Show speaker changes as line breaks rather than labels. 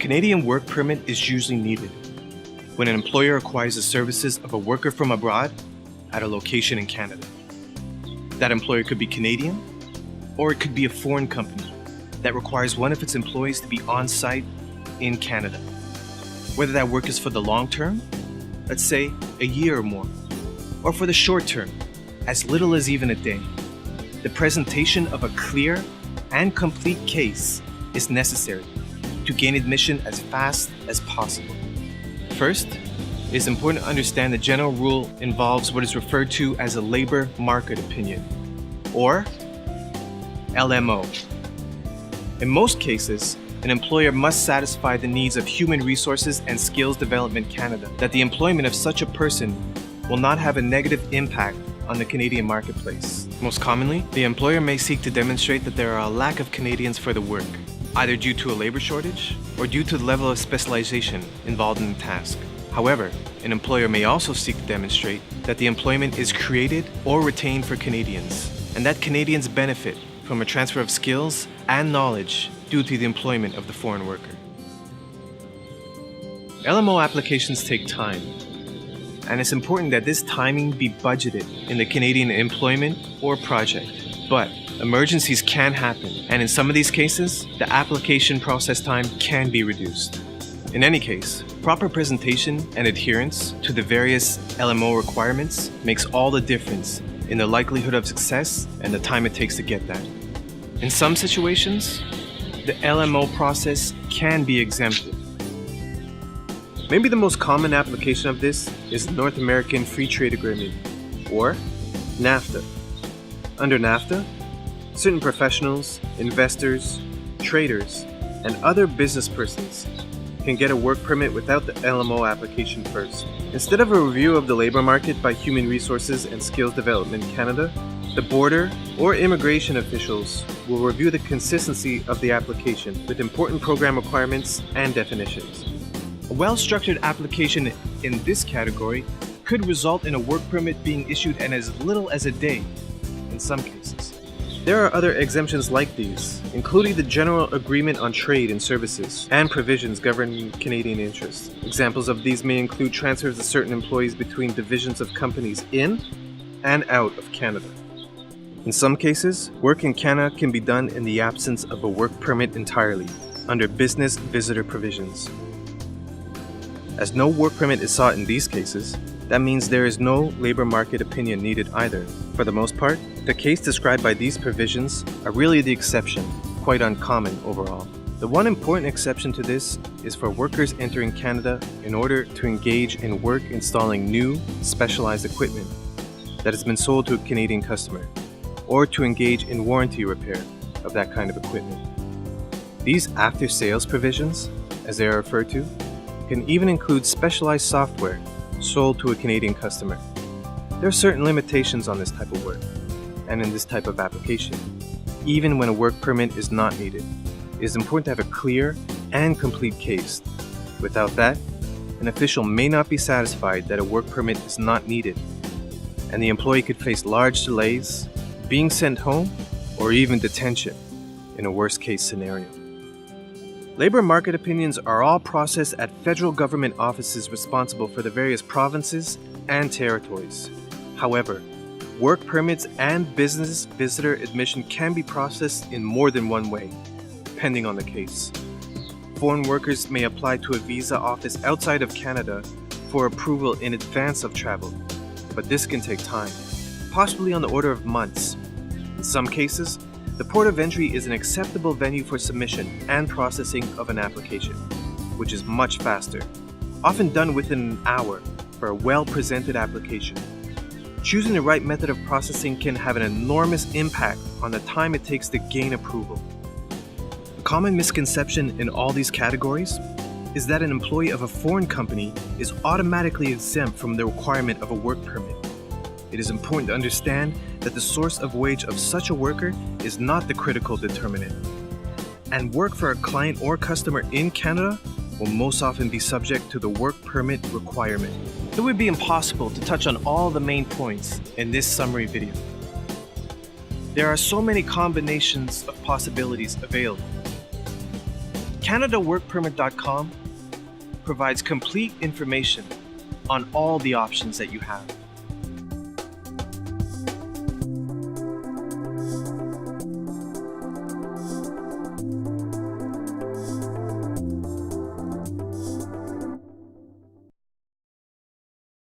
Canadian work permit is usually needed when an employer acquires the services of a worker from abroad at a location in Canada. That employer could be Canadian, or it could be a foreign company that requires one of its employees to be on site in Canada. Whether that work is for the long term, let's say a year or more, or for the short term, as little as even a day, the presentation of a clear and complete case is necessary to gain admission as fast as possible. First, it is important to understand the general rule involves what is referred to as a labor market opinion, or LMO. In most cases, an employer must satisfy the needs of Human Resources and Skills Development Canada that the employment of such a person will not have a negative impact on the Canadian marketplace. Most commonly, the employer may seek to demonstrate that there are a lack of Canadians for the work, either due to a labor shortage or due to the level of specialization involved in the task. However, an employer may also seek to demonstrate that the employment is created or retained for Canadians, and that Canadians benefit from a transfer of skills and knowledge due to the employment of the foreign worker. LMO applications take time, and it's important that this timing be budgeted in the Canadian employment or project. But emergencies can happen, and in some of these cases, the application process time can be reduced. In any case, proper presentation and adherence to the various LMO requirements makes all the difference in the likelihood of success and the time it takes to get that. In some situations, the LMO process can be exempted. Maybe the most common application of this is the North American Free Trade Agreement, or NAFTA. Under NAFTA, certain professionals, investors, traders, and other business persons can get a work permit without the LMO application first. Instead of a review of the labor market by Human Resources and Skills Development Canada, the border or immigration officials will review the consistency of the application with important program requirements and definitions. A well-structured application in this category could result in a work permit being issued in as little as a day in some cases. There are other exemptions like these, including the General Agreement on Trade and Services and provisions governing Canadian interests. Examples of these may include transfers of certain employees between divisions of companies in and out of Canada. In some cases, work in Canada can be done in the absence of a work permit entirely, under business visitor provisions. As no work permit is sought in these cases, that means there is no labor market opinion needed either. For the most part, the case described by these provisions are really the exception, quite uncommon overall. The one important exception to this is for workers entering Canada in order to engage in work installing new, specialized equipment that has been sold to a Canadian customer, or to engage in warranty repair of that kind of equipment. These after-sales provisions, as they are referred to, can even include specialized software sold to a Canadian customer. There are certain limitations on this type of work, and in this type of application, even when a work permit is not needed. It is important to have a clear and complete case. Without that, an official may not be satisfied that a work permit is not needed, and the employee could face large delays, being sent home, or even detention in a worst-case scenario. Labor market opinions are all processed at federal government offices responsible for the various provinces and territories. However, work permits and business visitor admission can be processed in more than one way, depending on the case. Foreign workers may apply to a visa office outside of Canada for approval in advance of travel, but this can take time, possibly on the order of months. In some cases, the port of entry is an acceptable venue for submission and processing of an application, which is much faster, often done within an hour for a well-presented application. Choosing the right method of processing can have an enormous impact on the time it takes to gain approval. A common misconception in all these categories is that an employee of a foreign company is automatically exempt from the requirement of a work permit. It is important to understand that the source of wage of such a worker is not the critical determinant, and work for a client or customer in Canada will most often be subject to the work permit requirement. It would be impossible to touch on all the main points in this summary video. There are so many combinations of possibilities available. CanadaWorkPermit.com provides complete information on all the options that you have.